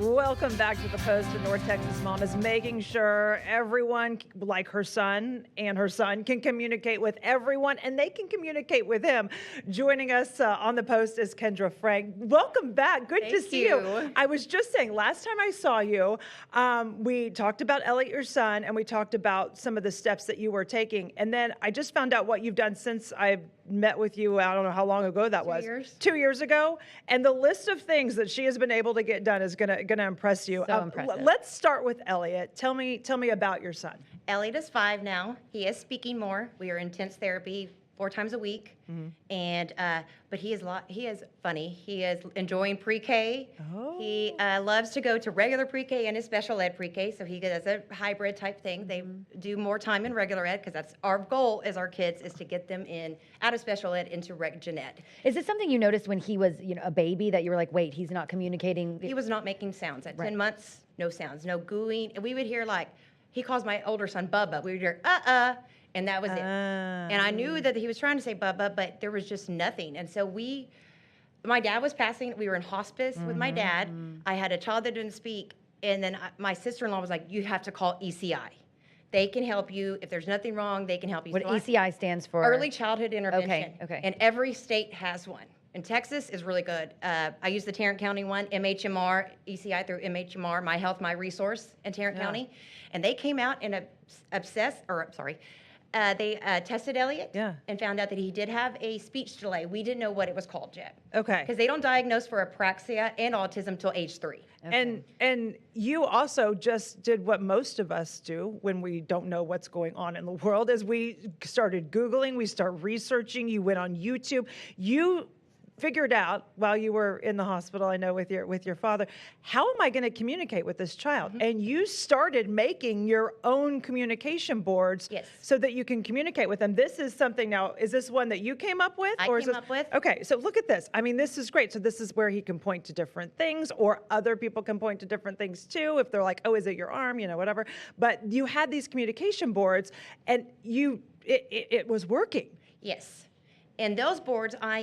Welcome back to the Post. A North Texas mom is making sure everyone, like her son and her son, can communicate with everyone and they can communicate with him. Joining us on the Post is Kendra Frank. Welcome back. Good to see you. I was just saying, last time I saw you, we talked about Elliott, your son, and we talked about some of the steps that you were taking. And then I just found out what you've done since I met with you. I don't know how long ago that was. 2 years. 2 years ago. And the list of things that she has been able to get done is gonna impress you. So impressive. Let's start with Elliott. Tell me about your son. Elliott is 5 now. He is speaking more. We are in intense therapy 4 times a week. And but he is funny. He is enjoying pre-K. Oh. He loves to go to regular pre-K and his special ed pre-K. So he does a hybrid type thing. They do more time in regular ed because that's our goal as our kids is to get them in out of special ed into gen ed. Is this something you noticed when he was, a baby that you were like, wait, he's not communicating? He was not making sounds at Right. 10 months. No sounds, no gooing, and we would hear he calls my older son Bubba. We would hear and that was it. And I knew that he was trying to say Bubba, but there was just nothing. And so my dad was passing. We were in hospice with my dad. I had a child that didn't speak, and then my sister-in-law was like, "You have to call ECI. They can help you. If there's nothing wrong, they can help you." What So ECI stands for? Early childhood intervention. Okay. And every state has one. And Texas is really good. I use the Tarrant County one, MHMR, ECI through MHMR, My Health, My Resource in Tarrant County. And they came out and they tested Elliott and found out that he did have a speech delay. We didn't know what it was called yet. Okay. Because they don't diagnose for apraxia and autism till age 3. And you also just did what most of us do when we don't know what's going on in the world, is we started Googling, we start researching, you went on YouTube. You figured out while you were in the hospital, I know with your father, how am I going to communicate with this child? And you started making your own communication boards so that you can communicate with them. This is something now, is this one that you came up with? I came up with. Okay, so look at this. I mean, this is great. So this is where he can point to different things, or other people can point to different things too, if they're like, oh, is it your arm, whatever. But you had these communication boards and it was working. Yes. And those boards, I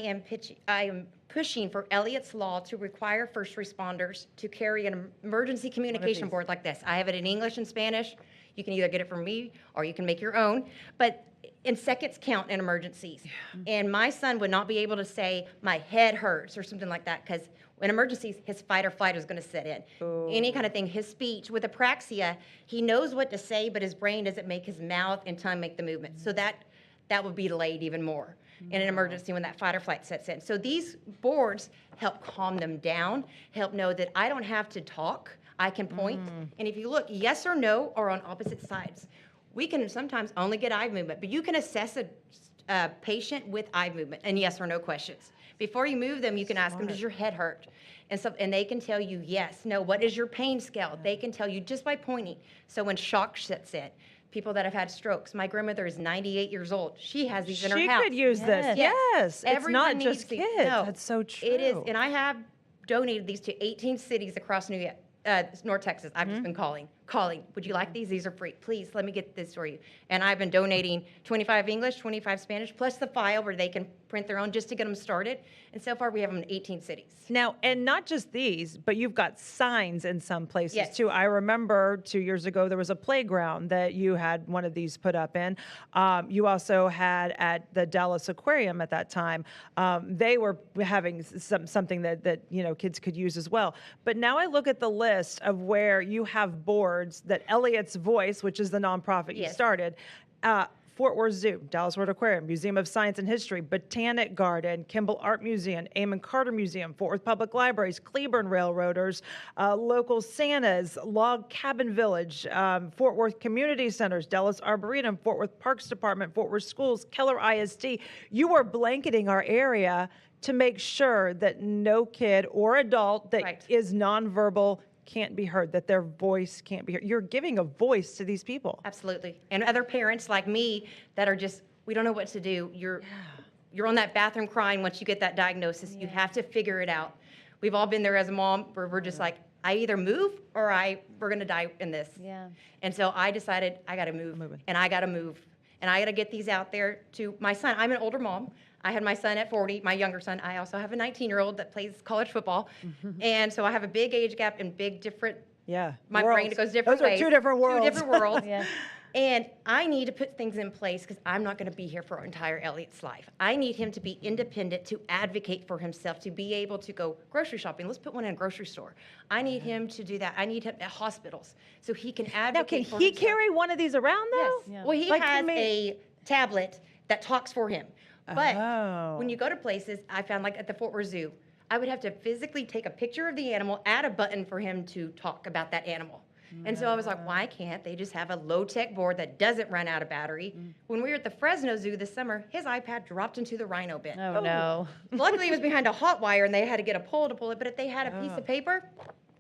am pushing for Elliott's Law to require first responders to carry an emergency communication board like this. I have it in English and Spanish. You can either get it from me or you can make your own. But in seconds count in emergencies. And my son would not be able to say, my head hurts or something like that, because in emergencies, his fight or flight is going to set in. Any kind of thing. His speech, with apraxia, he knows what to say, but his brain doesn't make his mouth and tongue make the movement. So that would be delayed even more in an emergency when that fight or flight sets in. So these boards help calm them down, help know that I don't have to talk, I can point. And if you look, yes or no are on opposite sides. We can sometimes only get eye movement, but you can assess a patient with eye movement and yes or no questions. Before you move them, you can ask them, does your head hurt? And they can tell you yes, no, what is your pain scale? They can tell you just by pointing. So when shock sets in, people that have had strokes. My grandmother is 98 years old. She has these in her house. She could use this. Yes. It's not just kids. No, that's so true. It is. And I have donated these to 18 cities across North Texas. I've just been calling. Would you like these? These are free. Please, let me get this for you. And I've been donating 25 English, 25 Spanish, plus the file where they can print their own just to get them started. And so far, we have them in 18 cities. Now, and not just these, but you've got signs in some places too. I remember 2 years ago, there was a playground that you had one of these put up in. You also had at the Dallas Aquarium at that time, they were having something that kids could use as well. But now I look at the list of where you have boards that Elliott's Voice, which is the nonprofit you started, Fort Worth Zoo, Dallas World Aquarium, Museum of Science and History, Botanic Garden, Kimball Art Museum, Amon Carter Museum, Fort Worth Public Libraries, Cleburne Railroaders, local Santas, Log Cabin Village, Fort Worth Community Centers, Dallas Arboretum, Fort Worth Parks Department, Fort Worth Schools, Keller ISD. You are blanketing our area to make sure that no kid or adult that is nonverbal can't be heard, that their voice can't be heard. You're giving a voice to these people. Absolutely. And other parents like me that are just, we don't know what to do. You're on that bathroom crying once you get that diagnosis. You have to figure it out. We've all been there as a mom where we're just like, I either move or we're going to die in this. Yeah. And so I decided I got to move. And I got to move. And I got to get these out there to my son. I'm an older mom. I had my son at 40, my younger son. I also have a 19-year-old that plays college football. And so I have a big age gap and big different, Yeah. my worlds. brain goes different Those ways. are two different worlds. Two different worlds. Yeah. And I need to put things in place because I'm not going to be here for entire Elliott's life. I need him to be independent, to advocate for himself, to be able to go grocery shopping. Let's put one in a grocery store. I need him to do that. I need him at hospitals so he can advocate Now, can for he himself. carry one of these around though? Yes. Yeah. Well, he Like, has I mean- a tablet that talks for him. But Oh. when you go to places, I found like at the Fort Worth Zoo, I would have to physically take a picture of the animal, add a button for him to talk about that animal. And so I was like, why can't they just have a low-tech board that doesn't run out of battery? When we were at the Fresno Zoo this summer, his iPad dropped into the rhino bin. Oh, no. Luckily, it was behind a hot wire, and they had to get a pole to pull it. But if they had a piece of paper,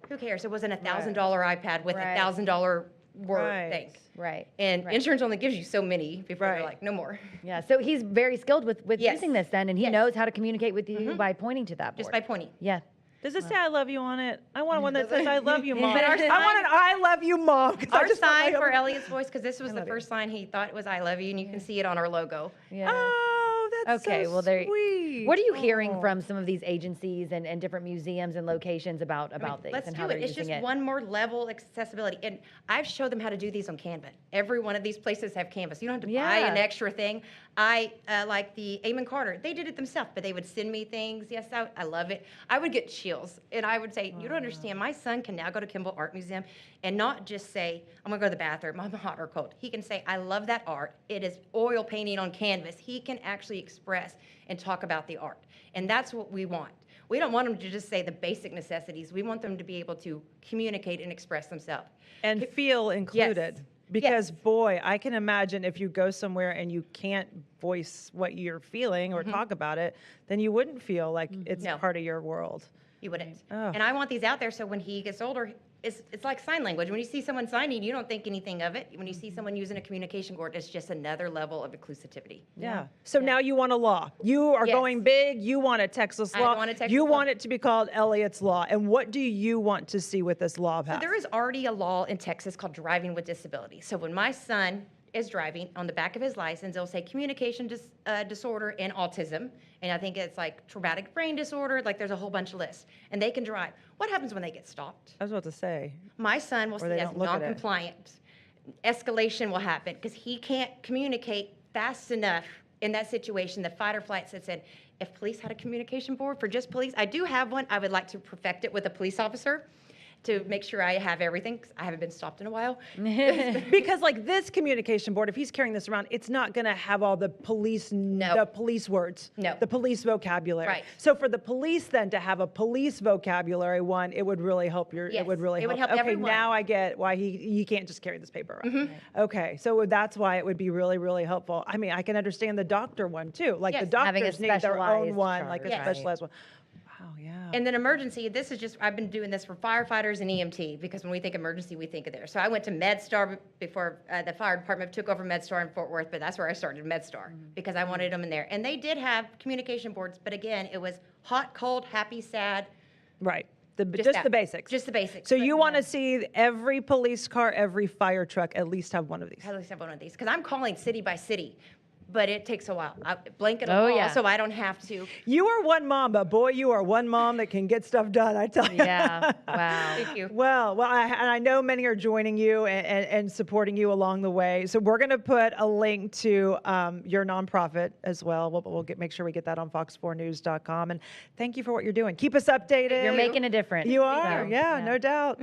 who cares? It wasn't a $1,000 iPad with Right. a $1,000 word Right. thing. Right. And insurance only gives you so many before Right. they're like, no more. Yeah. So he's very skilled with Yes. using this then, and he Yes. knows how to communicate with you by pointing to that board. Just by pointing. Yeah. Does it say I love you on it? I want one that says I love you, mom. But our I want an I love you, mom. 'cause I Our just want sign my- for Elliott's voice, because this was the love you. first sign he thought it was I love you, and you can see it on our logo. Yeah. Oh, that's Okay, so well, there. sweet. What are you hearing Oh. from some of these agencies and different museums and locations about these Let's and do how it. they're It's using just it? one more level accessibility. And I've showed them how to do these on Canva. Every one of these places have Canvas. You don't have to buy Yeah. an extra thing. I like the Amon Carter. They did it themselves, but they would send me things. Yes, I love it. I would get chills. And I would say, you don't understand. My son can now go to Kimball Art Museum and not just say, I'm going to go to the bathroom. I'm hot or cold. He can say, I love that art. It is oil painting on canvas. He can actually express and talk about the art. And that's what we want. We don't want them to just say the basic necessities. We want them to be able to communicate and express themselves. And feel included. Because boy, I can imagine if you go somewhere and you can't voice what you're feeling or talk about it, then you wouldn't feel like it's No. part of your world. You wouldn't. Oh. And I want these out there so when he gets older, it's like sign language. When you see someone signing, you don't think anything of it. When you see someone using a communication board, it's just another level of inclusivity. Yeah. So now you want a law. You are Yes. going big. You want a Texas I law. want a Texas you law. want it to be called Elliott's Law. And what do you want to see with this law So passed? there is already a law in Texas called driving with disability. So when my son is driving, on the back of his license, it'll say communication disorder and autism. And I think it's like traumatic brain disorder. Like there's a whole bunch of lists. And they can drive. What happens when they get stopped? I was about to say. My son will Or see they as don't look at it. non-compliant. Escalation will happen because he can't communicate fast enough in that situation. The fight or flight sets in. If police had a communication board for just police, I do have one. I would like to perfect it with a police officer to make sure I have everything, 'cause I haven't been stopped in a while. Because like this communication board, if he's carrying this around, it's not going to have all the police the police words, No. the police vocabulary. Right. So for the police then to have a police vocabulary one, it would really help it Yes, would really it would help Okay, everyone. now I get why he can't just carry this paper around. Okay, so that's why it would be really really helpful. I mean, I can understand the doctor one too. Like the Yes. Having a doctors need their own specialized one, like a chart, Yes. specialized one. Wow, yeah. And then emergency, this is just, I've been doing this for firefighters and EMT, because when we think emergency, we think of there. So I went to MedStar before the fire department took over MedStar in Fort Worth, but that's where I started, MedStar, because I wanted them in there. And they did have communication boards, but again, it was hot, cold, happy, sad. Right. Just that. the basics. Just the basics. So But you want to see every police car, every fire truck at least have one of these. at least have one of these, because I'm calling city by city, but it takes a while. I blanket a Oh, wall, yeah. so I don't have to. You are one mom, but boy, you are one mom that can get stuff done, I tell you. Yeah. Wow. Thank you. Well, and I know many are joining you and supporting you along the way. So we're going to put a link to your nonprofit as well. We'll make sure we get that on fox4news.com. And thank you for what you're doing. Keep us updated. You're making a difference. You are, So, yeah, no doubt.